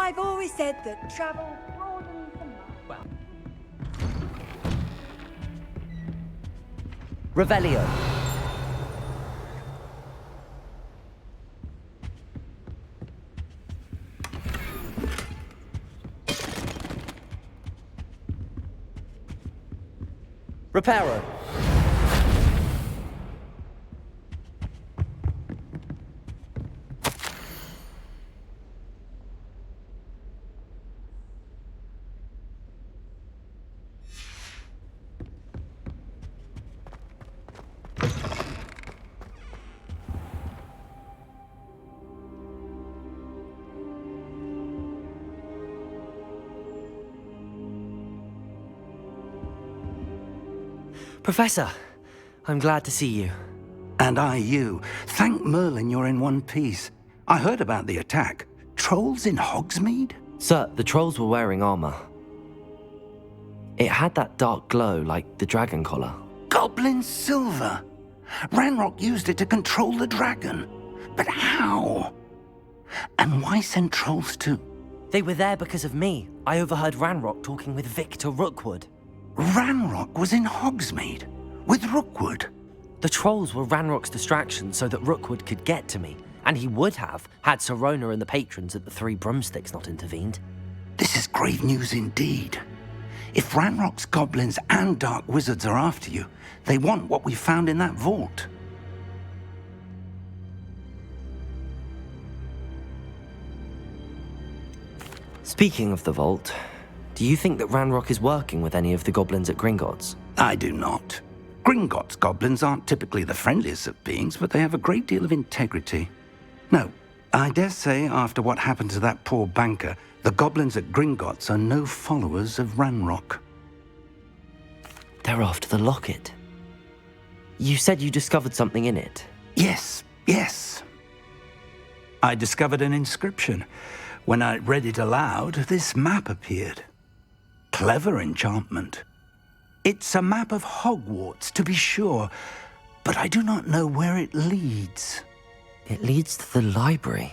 I've always said that travel broadens the mind. Well. Revelio. Reparo. Professor, I'm glad to see you. And I you. Thank Merlin you're in one piece. I heard about the attack. Trolls in Hogsmeade? Sir, the trolls were wearing armor. It had that dark glow like the dragon collar. Goblin silver! Ranrock used it to control the dragon. But how? And why send trolls too? They were there because of me. I overheard Ranrock talking with Victor Rookwood. Ranrock was in Hogsmeade with Rookwood. The trolls were Ranrock's distraction so that Rookwood could get to me, and he would have had Sirona and the patrons at the Three Broomsticks not intervened. This is grave news indeed. If Ranrock's goblins and dark wizards are after you, they want what we found in that vault. Speaking of the vault, do you think that Ranrock is working with any of the goblins at Gringotts? I do not. Gringotts goblins aren't typically the friendliest of beings, but they have a great deal of integrity. No, I dare say after what happened to that poor banker, the goblins at Gringotts are no followers of Ranrock. They're after the locket. You said you discovered something in it. Yes. I discovered an inscription. When I read it aloud, this map appeared. Clever enchantment. It's a map of Hogwarts, to be sure, but I do not know where it leads. It leads to the library.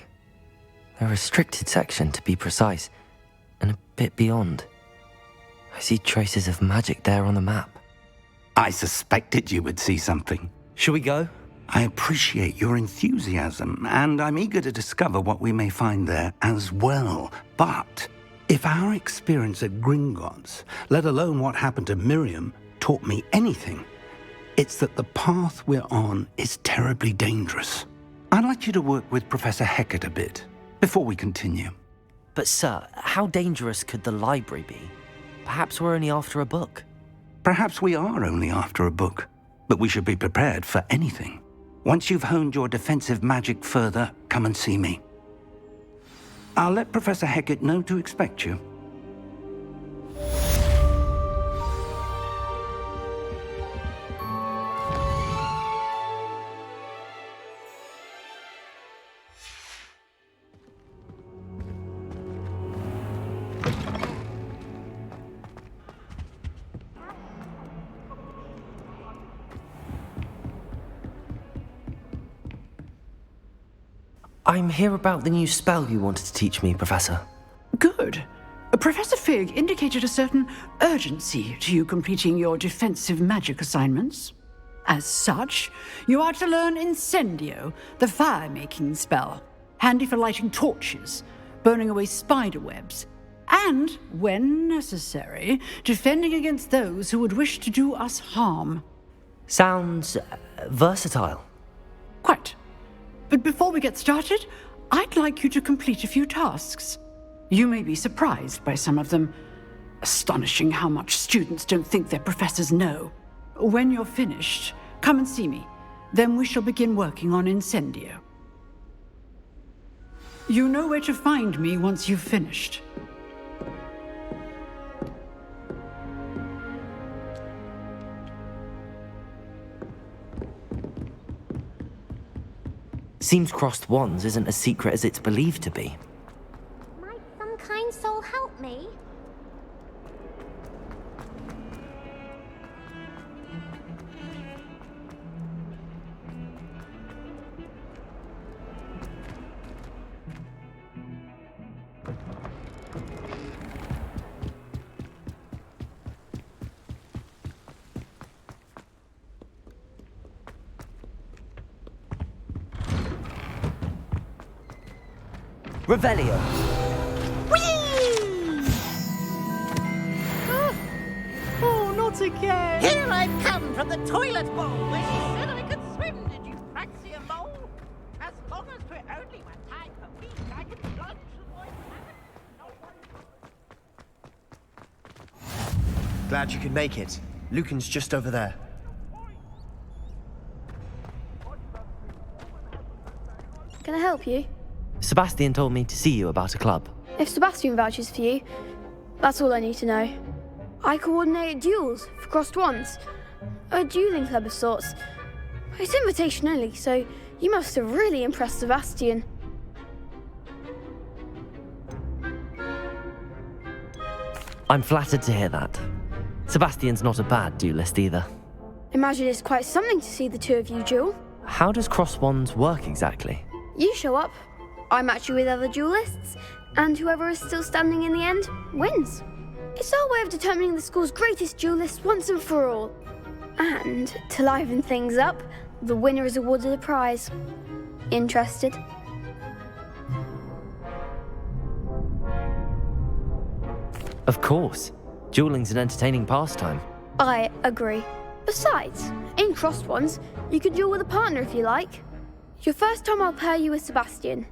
A restricted section, to be precise, and a bit beyond. I see traces of magic there on the map. I suspected you would see something. Shall we go? I appreciate your enthusiasm, and I'm eager to discover what we may find there as well. But if our experience at Gringotts, let alone what happened to Miriam, taught me anything, it's that the path we're on is terribly dangerous. I'd like you to work with Professor Hecat a bit before we continue. But sir, how dangerous could the library be? Perhaps we're only after a book. Perhaps we are only after a book, but we should be prepared for anything. Once you've honed your defensive magic further, come and see me. I'll let Professor Hecat know to expect you. I'm here about the new spell you wanted to teach me, Professor. Good. Professor Fig indicated a certain urgency to you completing your defensive magic assignments. As such, you are to learn Incendio, the fire-making spell, handy for lighting torches, burning away spider webs, and, when necessary, defending against those who would wish to do us harm. Sounds versatile. Quite. But before we get started, I'd like you to complete a few tasks. You may be surprised by some of them. Astonishing how much students don't think their professors know. When you're finished, come and see me. Then we shall begin working on Incendio. You know where to find me once you've finished. Seems crossed wands isn't as secret as it's believed to be. Might some kind soul help me? Revelio! Oh, not again! Here I've come from the toilet bowl where she said I could swim. Did you fancy a mole? As long as we're only one time per week, I can plunge and avoid panic. Glad you could make it. Lucan's just over there. Can I help you? Sebastian told me to see you about a club. If Sebastian vouches for you, that's all I need to know. I coordinate duels for crossed wands. A dueling club of sorts. It's invitation only, so you must have really impressed Sebastian. I'm flattered to hear that. Sebastian's not a bad duelist either. Imagine it's quite something to see the two of you duel. How does crossed wands work exactly? You show up, I match you with other duelists, and whoever is still standing in the end wins. It's our way of determining the school's greatest duelist once and for all. And to liven things up, the winner is awarded a prize. Interested? Of course. Dueling's an entertaining pastime. I agree. Besides, in crossed wands, you can duel with a partner if you like. Your first time I'll pair you with Sebastian.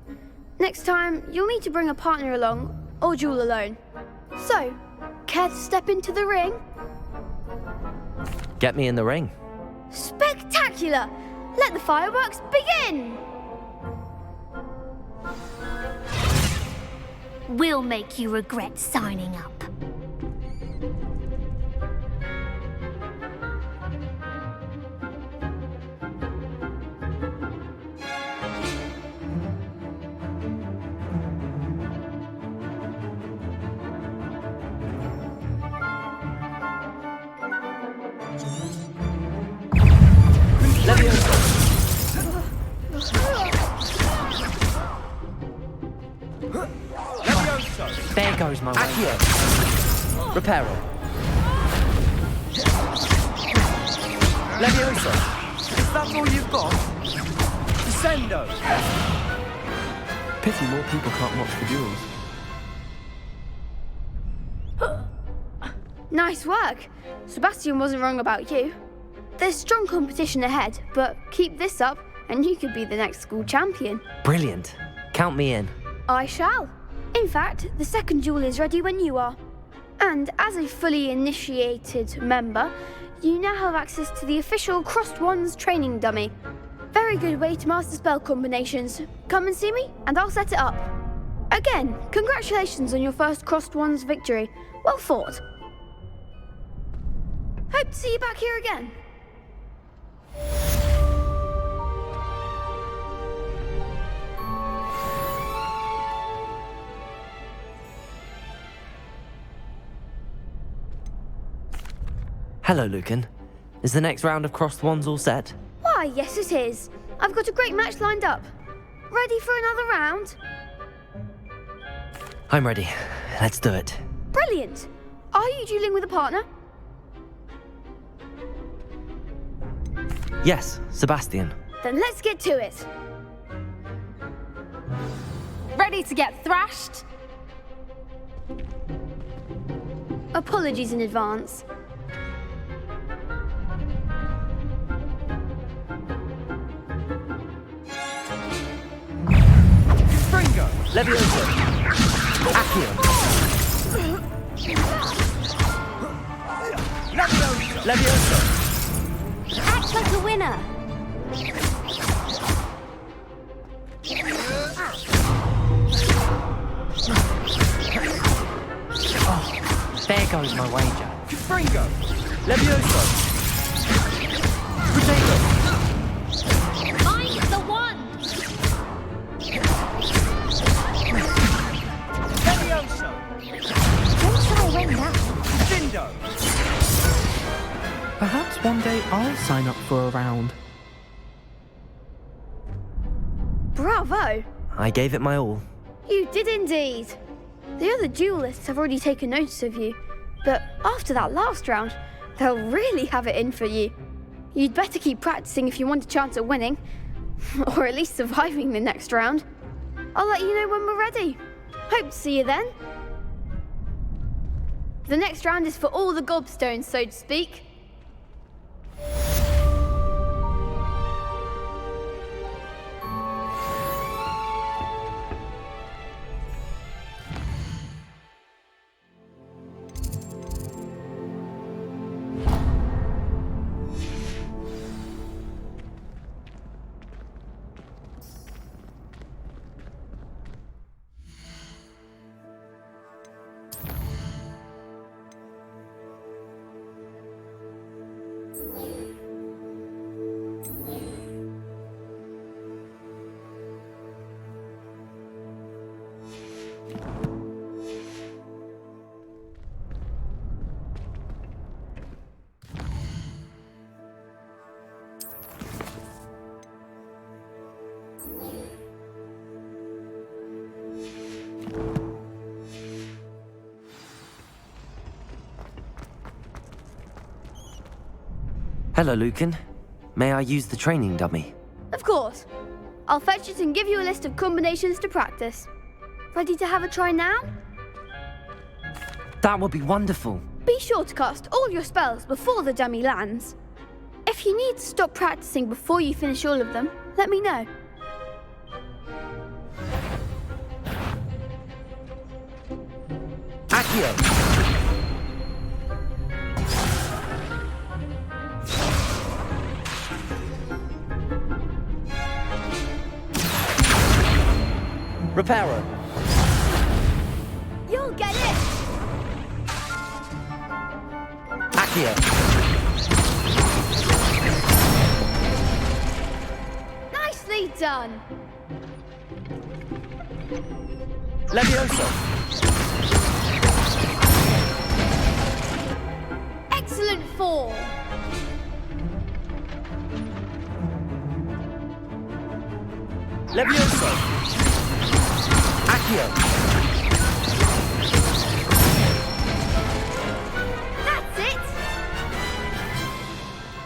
Next time, you'll need to bring a partner along, or duel alone. So, care to step into the ring? Get me in the ring. Spectacular! Let the fireworks begin! We'll make you regret signing up. There goes my way. Reparo. Leviosa! Is that all you've got? Descendo! Pity more people can't watch the duels. Nice work. Sebastian wasn't wrong about you. There's strong competition ahead, but keep this up and you could be the next school champion. Brilliant. Count me in. I shall. In fact, the second duel is ready when you are. And as a fully initiated member, you now have access to the official Crossed Wands training dummy. Very good way to master spell combinations. Come and see me, and I'll set it up. Again, congratulations on your first Crossed Wands victory. Well fought. Hope to see you back here again. Hello, Lucan. Is the next round of crossed wands all set? Why, yes it is. I've got a great match lined up. Ready for another round? I'm ready. Let's do it. Brilliant. Are you dueling with a partner? Yes, Sebastian. Then let's get to it. Ready to get thrashed? Apologies in advance. Fringo! Leviosa! Accio! Leviosa! Act like a winner. There goes my wager. Fringo! Leviosa! Potato! I'm the one. Don't try win now. Dindo! Perhaps one day I'll sign up for a round. Bravo! I gave it my all. You did indeed. The other duelists have already taken notice of you, but after that last round, they'll really have it in for you. You'd better keep practicing if you want a chance at winning, or at least surviving the next round. I'll let you know when we're ready. Hope to see you then. The next round is for all the gobstones, so to speak. Hello, Lucan. May I use the training dummy? Of course. I'll fetch it and give you a list of combinations to practice. Ready to have a try now? That would be wonderful. Be sure to cast all your spells before the dummy lands. If you need to stop practicing before you finish all of them, let me know. Accio! Reparo! You'll get it! Accio! Nicely done! Levioso! Excellent form! Levioso! Accio! That's it!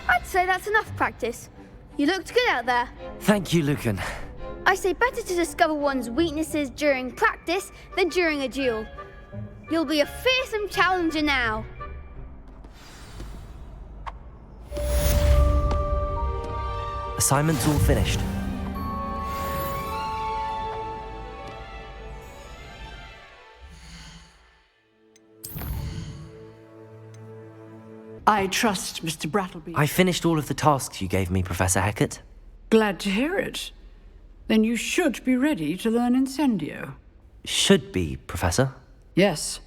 I'd say that's enough practice. You looked good out there. Thank you, Lucan. I say better to discover one's weaknesses during practice than during a duel. You'll be a fearsome challenger now. Assignment's all finished. I trust Mr. Brattleby. I finished all of the tasks you gave me, Professor Hecat. Glad to hear it. Then you should be ready to learn Incendio. Should be, Professor. Yes.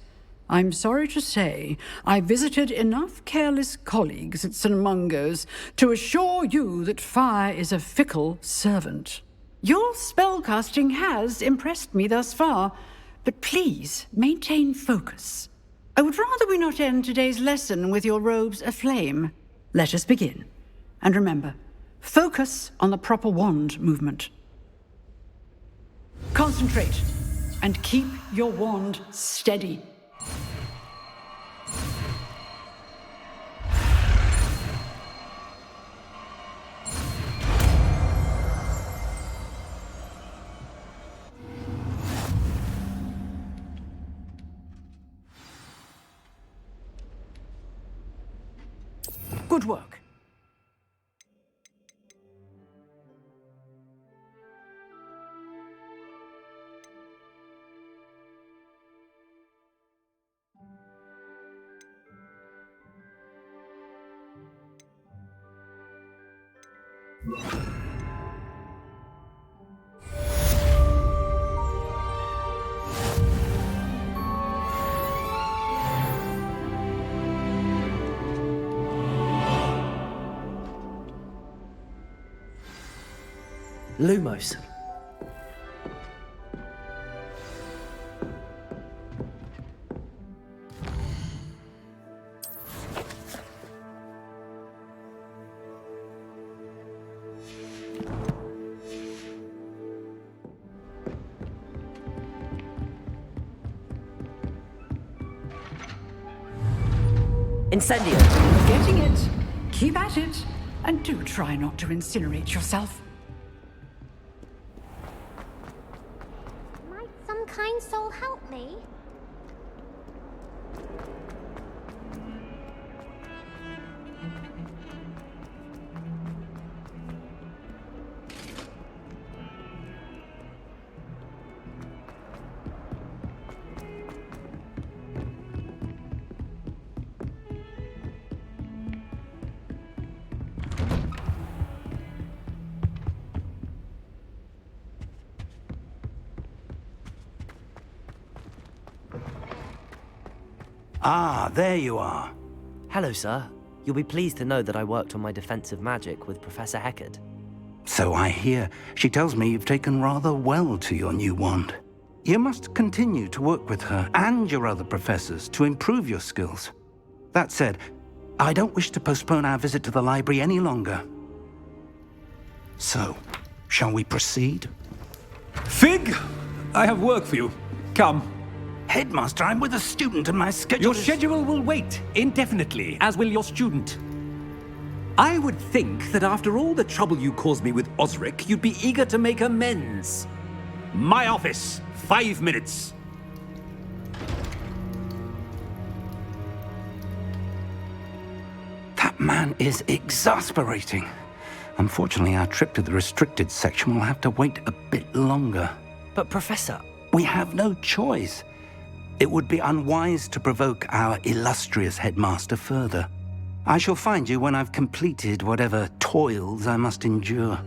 I'm sorry to say I visited enough careless colleagues at St. Mungo's to assure you that fire is a fickle servant. Your spellcasting has impressed me thus far, but please maintain focus. I would rather we not end today's lesson with your robes aflame. Let us begin. And remember, focus on the proper wand movement. Concentrate and keep your wand steady. Good work. Lumos. Incendio! Getting it. Keep at it. And do try not to incinerate yourself. Might some kind soul help me? Ah, there you are. Hello, sir. You'll be pleased to know that I worked on my defensive magic with Professor Heckard. So I hear. She tells me you've taken rather well to your new wand. You must continue to work with her and your other professors to improve your skills. That said, I don't wish to postpone our visit to the library any longer. So, shall we proceed? Fig! I have work for you. Come. Headmaster, I'm with a student and my schedule Your schedule will wait indefinitely, as will your student. I would think that after all the trouble you caused me with Osric, you'd be eager to make amends. My office, 5 minutes. That man is exasperating. Unfortunately, our trip to the restricted section will have to wait a bit longer. But, Professor... We have no choice. It would be unwise to provoke our illustrious headmaster further. I shall find you when I've completed whatever toils I must endure.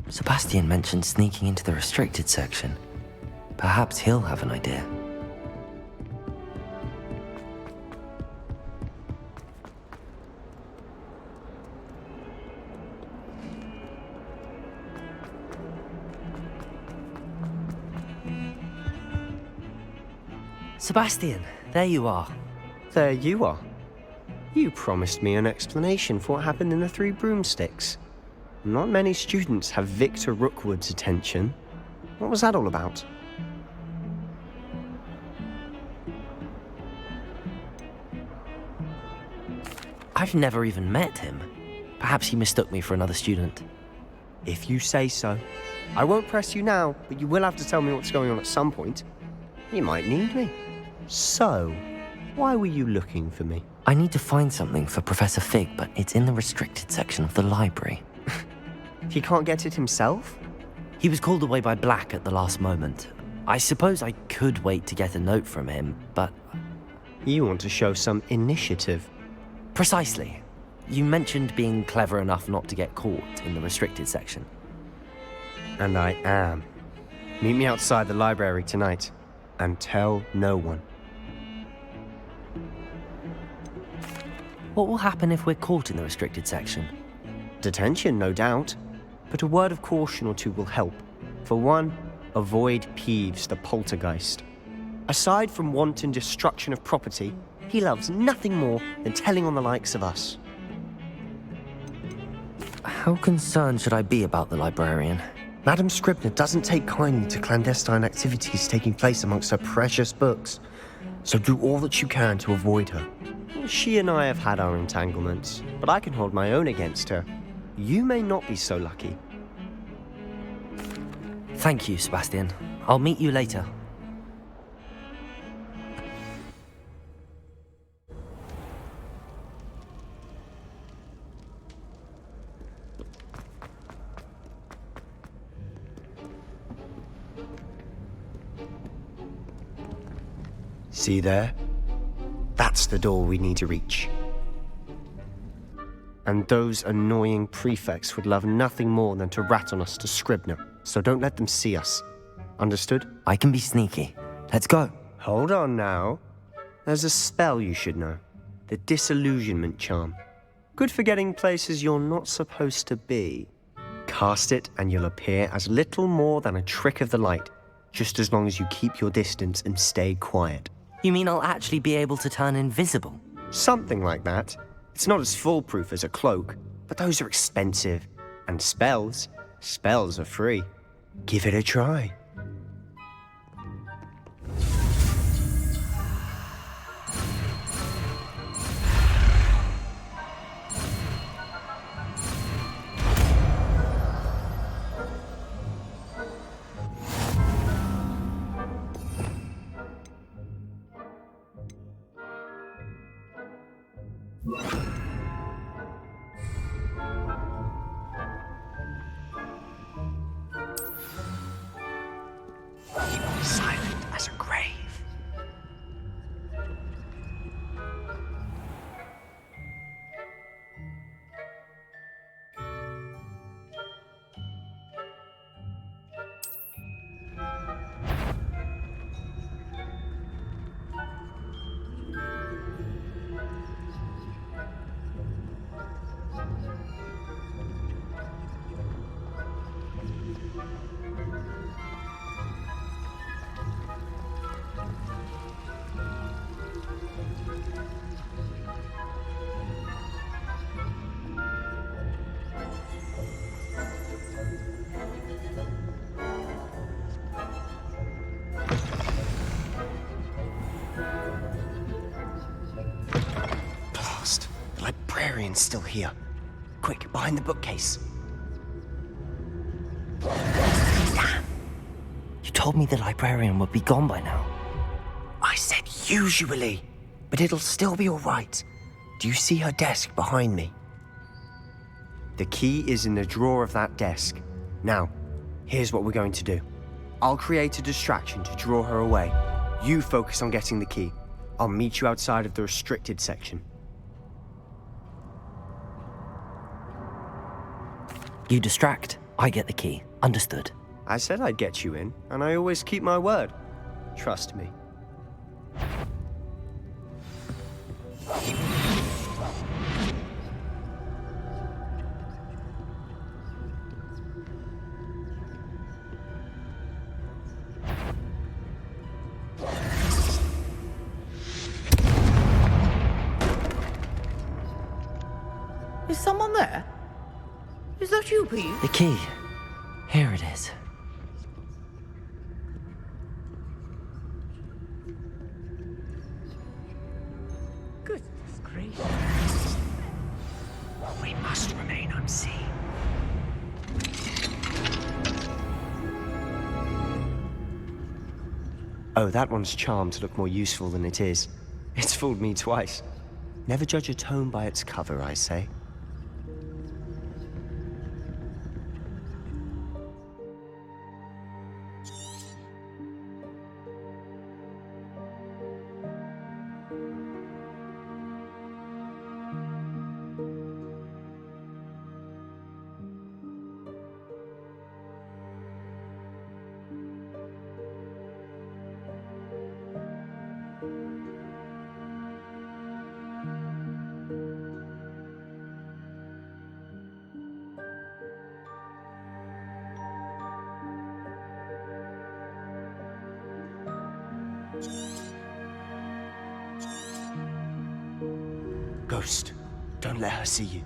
Sebastian mentioned sneaking into the restricted section. Perhaps he'll have an idea. Sebastian, there you are. There you are. You promised me an explanation for what happened in the Three Broomsticks. Not many students have Victor Rookwood's attention. What was that all about? I've never even met him. Perhaps he mistook me for another student. If you say so. I won't press you now, but you will have to tell me what's going on at some point. You might need me. So, why were you looking for me? I need to find something for Professor Fig, but it's in the restricted section of the library. He can't get it himself? He was called away by Black at the last moment. I suppose I could wait to get a note from him, but... You want to show some initiative. Precisely. You mentioned being clever enough not to get caught in the restricted section. And I am. Meet me outside the library tonight, and tell no one. What will happen if we're caught in the restricted section? Detention, no doubt. But a word of caution or two will help. For one, avoid Peeves, the poltergeist. Aside from wanton destruction of property, he loves nothing more than telling on the likes of us. How concerned should I be about the librarian? Madam Scribner doesn't take kindly to clandestine activities taking place amongst her precious books, so do all that you can to avoid her. She and I have had our entanglements, but I can hold my own against her. You may not be so lucky. Thank you, Sebastian. I'll meet you later. See there? That's the door we need to reach. And those annoying prefects would love nothing more than to rat on us to Scribner, so don't let them see us. Understood? I can be sneaky. Let's go. Hold on now. There's a spell you should know. The Disillusionment Charm. Good for getting places you're not supposed to be. Cast it and you'll appear as little more than a trick of the light, just as long as you keep your distance and stay quiet. You mean I'll actually be able to turn invisible? Something like that. It's not as foolproof as a cloak, but those are expensive. And spells are free. Give it a try. Silent as a grave. The librarian's still here. Quick, behind the bookcase. Damn! You told me the librarian would be gone by now. I said usually, but it'll still be all right. Do you see her desk behind me? The key is in the drawer of that desk. Now, here's what we're going to do. I'll create a distraction to draw her away. You focus on getting the key. I'll meet you outside of the restricted section. You distract, I get the key. Understood. I said I'd get you in, and I always keep my word. Trust me. Is someone there? Is that you, Pete? The key. Here it is. Goodness gracious. We must remain unseen. Oh, that one's charmed to look more useful than it is. It's fooled me twice. Never judge a tome by its cover, I say. Ghost, don't let her see you.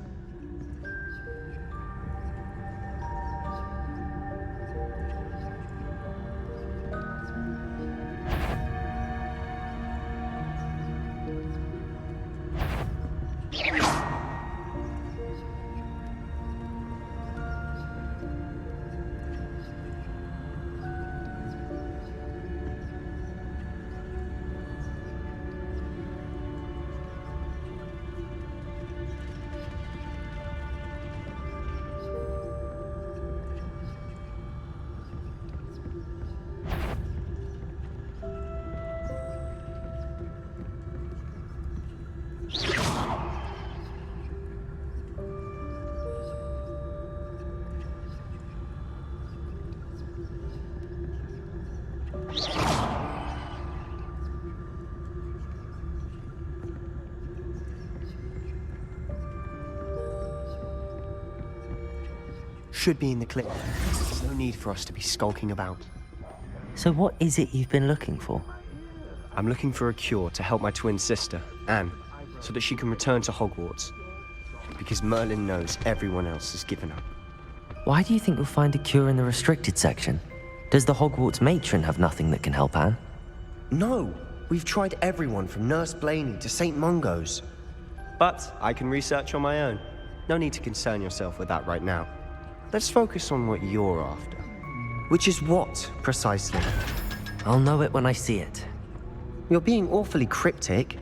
Should be in the clip. There's no need for us to be skulking about. So what is it you've been looking for? I'm looking for a cure to help my twin sister, Anne, so that she can return to Hogwarts. Because Merlin knows everyone else has given up. Why do you think you'll find a cure in the restricted section? Does the Hogwarts matron have nothing that can help Anne? No! We've tried everyone from Nurse Blaney to St. Mungo's. But I can research on my own. No need to concern yourself with that right now. Let's focus on what you're after. Which is what, precisely? I'll know it when I see it. You're being awfully cryptic.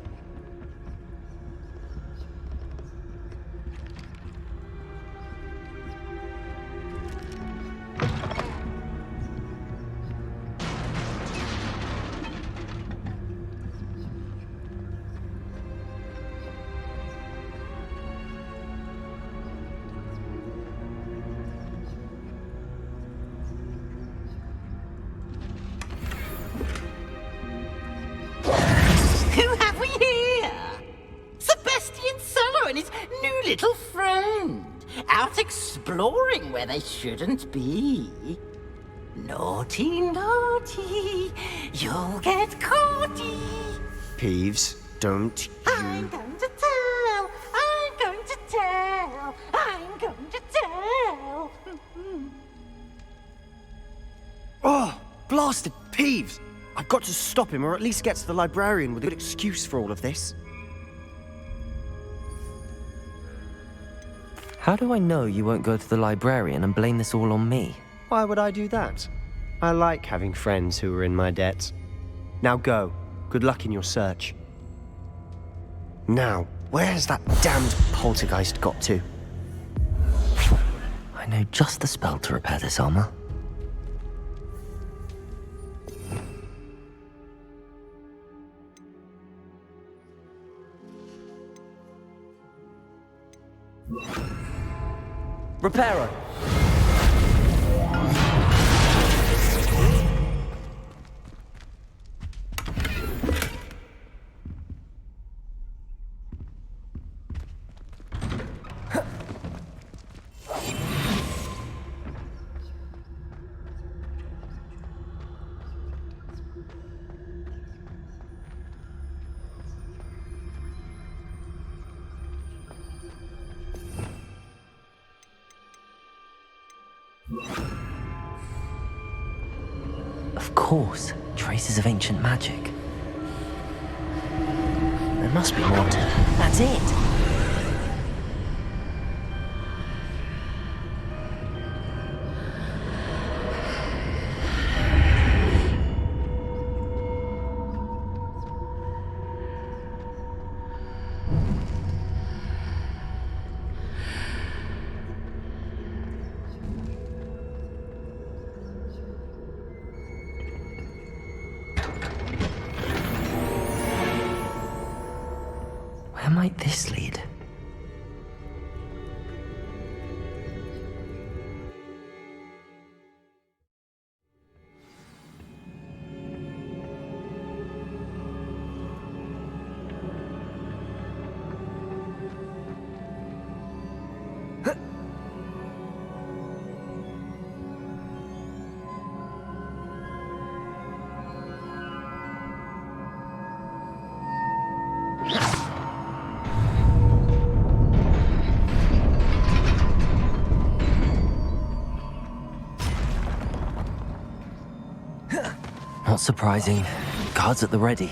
Who have we here? Sebastian Cello and his new little friend. Out exploring where they shouldn't be. Naughty, naughty, you'll get caughty. Peeves, don't you... I'm going to tell, I'm going to tell, I'm going to tell. Oh, blasted Peeves! I've got to stop him, or at least get to the librarian with a good excuse for all of this. How do I know you won't go to the librarian and blame this all on me? Why would I do that? I like having friends who are in my debt. Now go. Good luck in your search. Now, where has that damned poltergeist got to? I know just the spell to repair this armor. Reparo. Of course, traces of ancient magic. There must be more to... That's it! Where might this lead? Not surprising. Guards at the ready.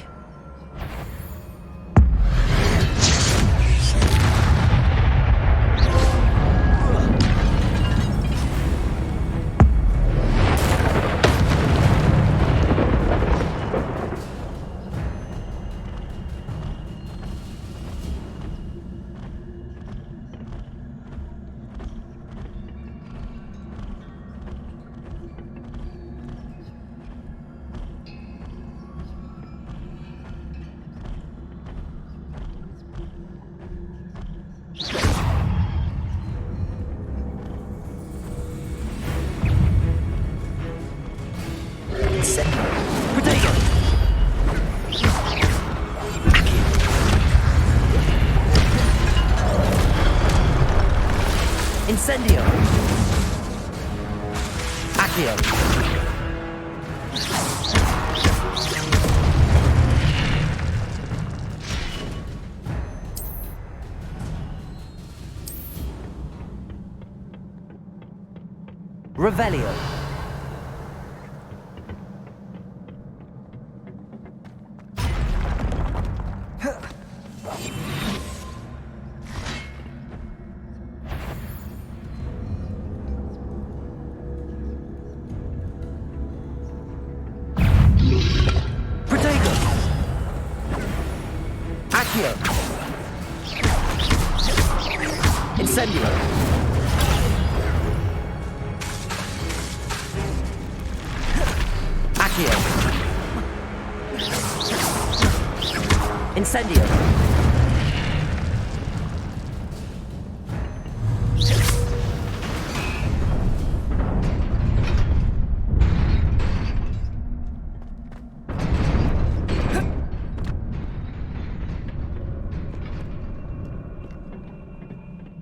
Incendio. Accio. Revelio. Protego. Accio. Incendio. Accio. Incendio.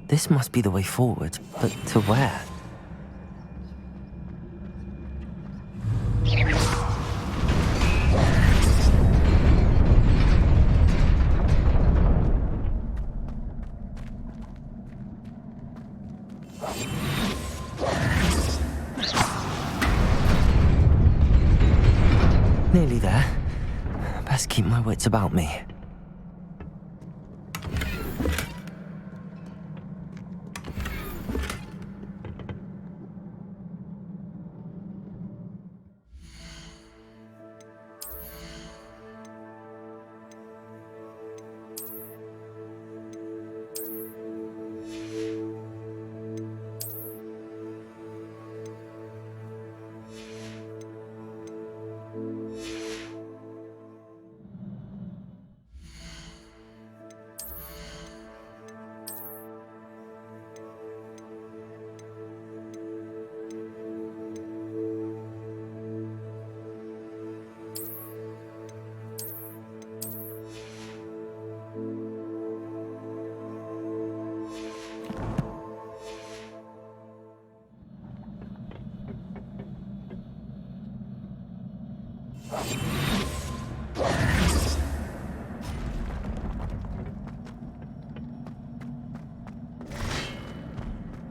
This must be the way forward, but to where? Nearly there. Best keep my wits about me.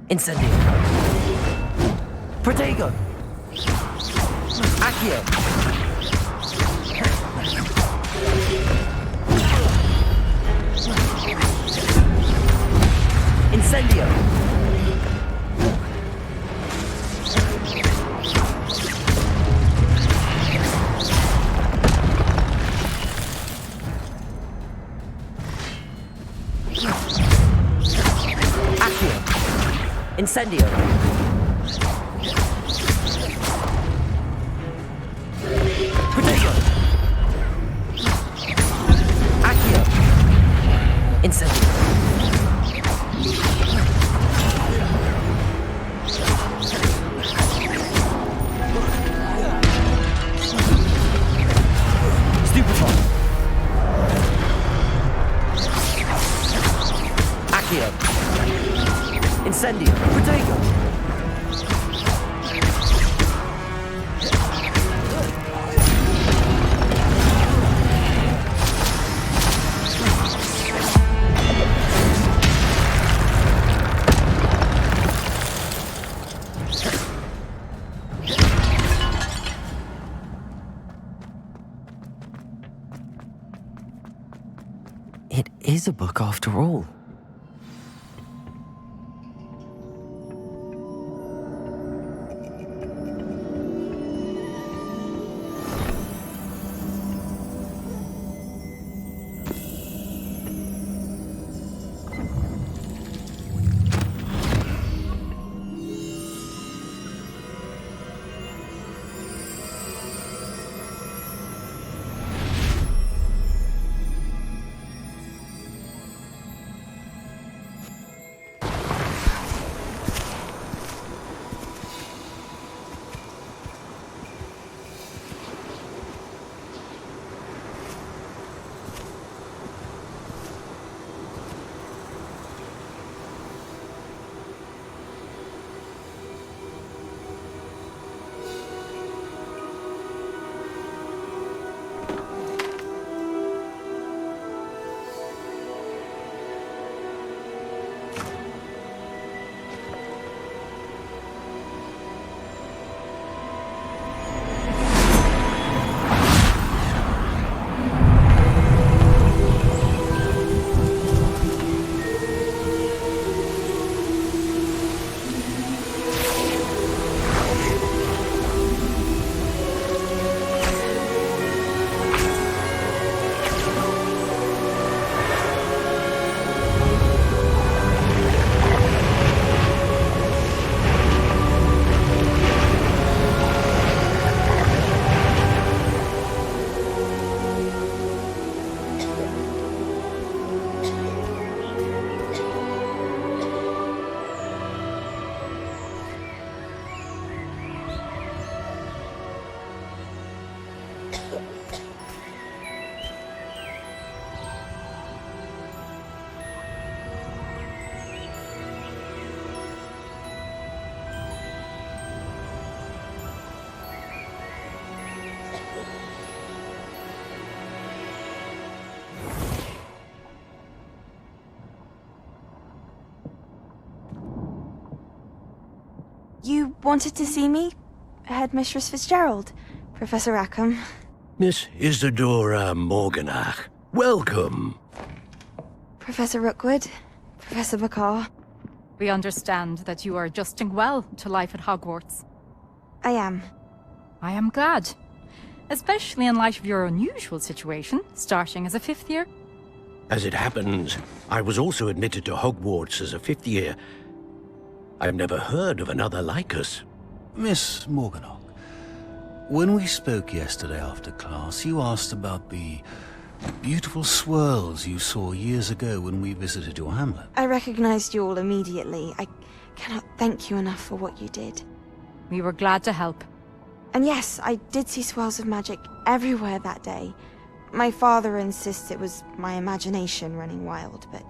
Incendio. Protego. Accio. Incendio. Incendio. Protego. Accio. Incendio. Stupefy. Accio. Incendio. Protego. It is a book after all. You wanted to see me? Headmistress Fitzgerald, Professor Rackham. Miss Isadora Morganach, welcome. Professor Rookwood, Professor Bakar. We understand that you are adjusting well to life at Hogwarts. I am. I am glad. Especially in light of your unusual situation, starting as a 5th year. As it happens, I was also admitted to Hogwarts as a 5th year. I've never heard of another like us. Miss Morganach, when we spoke yesterday after class, you asked about the beautiful swirls you saw years ago when we visited your hamlet. I recognized you all immediately. I cannot thank you enough for what you did. We were glad to help. And yes, I did see swirls of magic everywhere that day. My father insists it was my imagination running wild, but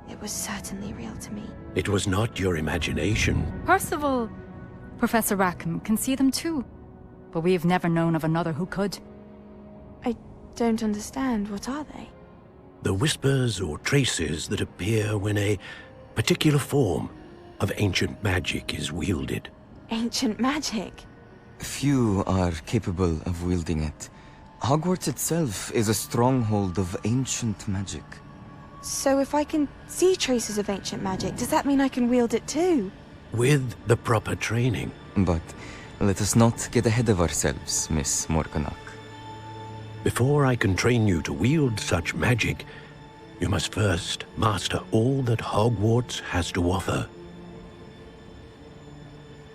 it was certainly real to me. It was not your imagination. Percival, Professor Rackham can see them too. But we have never known of another who could. I don't understand. What are they? The whispers or traces that appear when a particular form of ancient magic is wielded. Ancient magic? Few are capable of wielding it. Hogwarts itself is a stronghold of ancient magic. So if I can see traces of ancient magic, does that mean I can wield it too? With the proper training. But let us not get ahead of ourselves, Miss Morganach. Before I can train you to wield such magic, you must first master all that Hogwarts has to offer.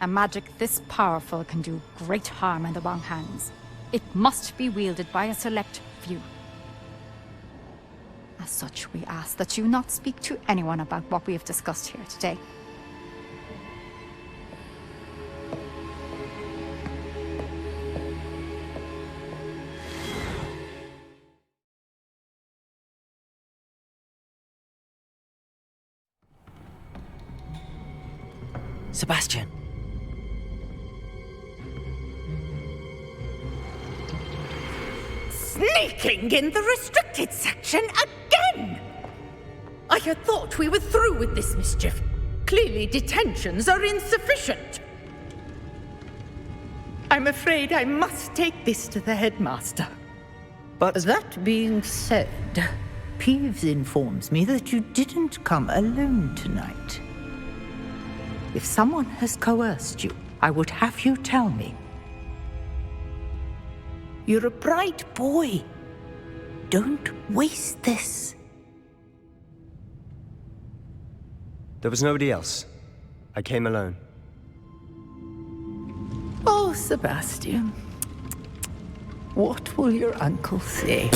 A magic this powerful can do great harm in the wrong hands. It must be wielded by a select few. As such, we ask that you not speak to anyone about what we have discussed here today. Sebastian. Sneaking in the restricted section again! I had thought we were through with this mischief. Clearly detentions are insufficient. I'm afraid I must take this to the headmaster. But that being said, Peeves informs me that you didn't come alone tonight. If someone has coerced you, I would have you tell me. You're a bright boy. Don't waste this. There was nobody else. I came alone. Oh, Sebastian. What will your uncle say?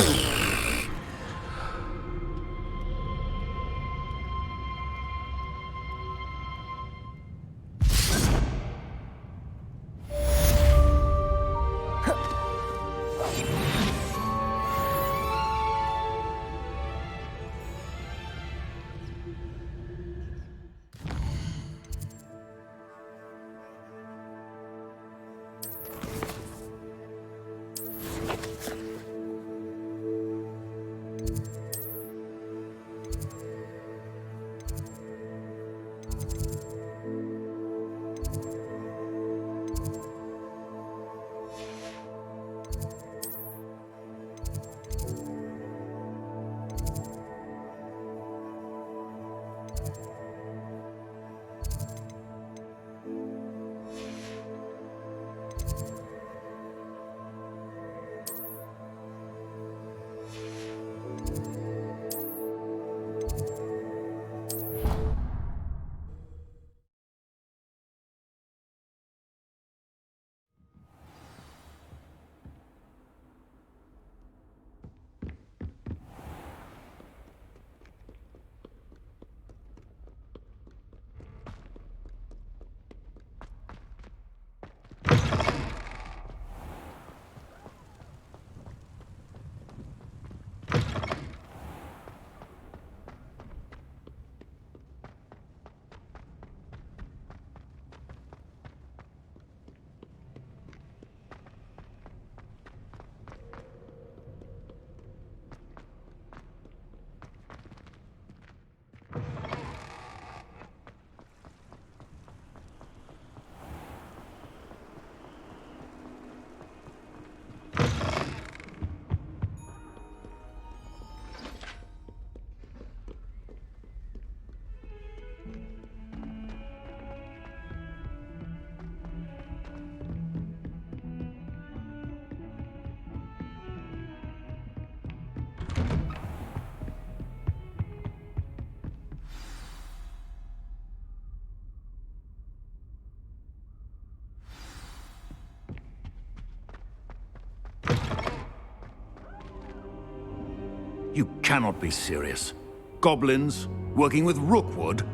You cannot be serious. Goblins working with Rookwood?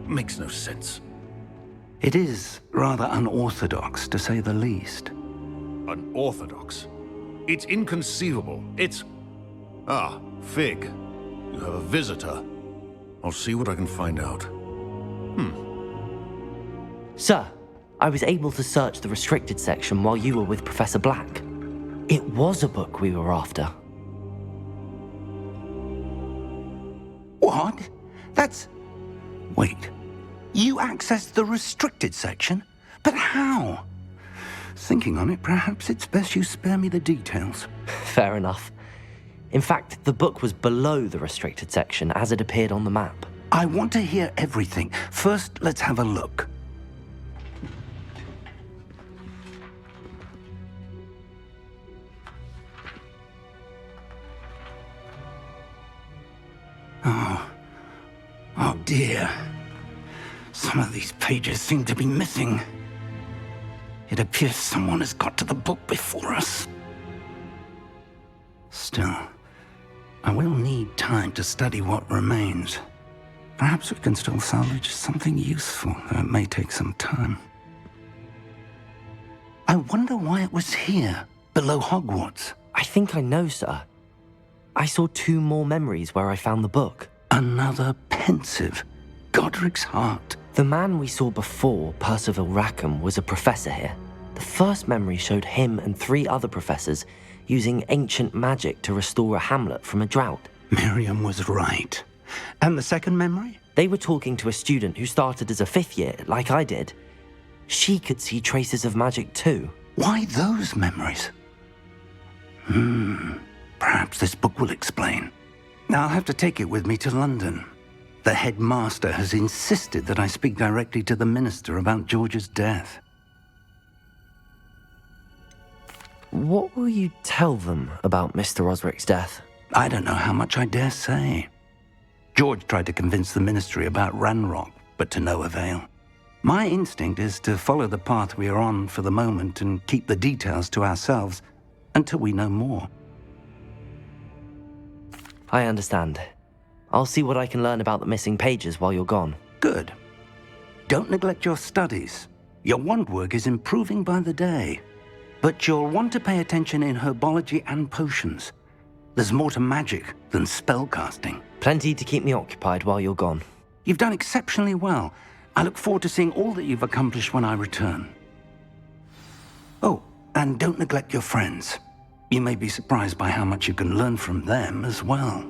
Makes no sense. It is rather unorthodox, to say the least. Unorthodox? It's inconceivable. It's... Ah, Fig. You have a visitor. I'll see what I can find out. Sir, I was able to search the restricted section while you were with Professor Black. It was a book we were after. What? That's... Wait. You accessed the restricted section? But how? Thinking on it, perhaps it's best you spare me the details. Fair enough. In fact, the book was below the restricted section as it appeared on the map. I want to hear everything. First, let's have a look. Oh dear. Some of these pages seem to be missing. It appears someone has got to the book before us. Still, I will need time to study what remains. Perhaps we can still salvage something useful, though it may take some time. I wonder why it was here, below Hogwarts. I think I know, sir. I saw 2 more memories where I found the book. Another pensive. Godric's heart. The man we saw before, Percival Rackham, was a professor here. The first memory showed him and 3 other professors using ancient magic to restore a hamlet from a drought. Miriam was right. And the second memory? They were talking to a student who started as a 5th year, like I did. She could see traces of magic too. Why those memories? Perhaps this book will explain. I'll have to take it with me to London. The headmaster has insisted that I speak directly to the minister about George's death. What will you tell them about Mr. Osric's death? I don't know how much I dare say. George tried to convince the ministry about Ranrock, but to no avail. My instinct is to follow the path we are on for the moment and keep the details to ourselves until we know more. I understand. I'll see what I can learn about the missing pages while you're gone. Good. Don't neglect your studies. Your wand work is improving by the day. But you'll want to pay attention in herbology and potions. There's more to magic than spellcasting. Plenty to keep me occupied while you're gone. You've done exceptionally well. I look forward to seeing all that you've accomplished when I return. Oh, and don't neglect your friends. You may be surprised by how much you can learn from them as well.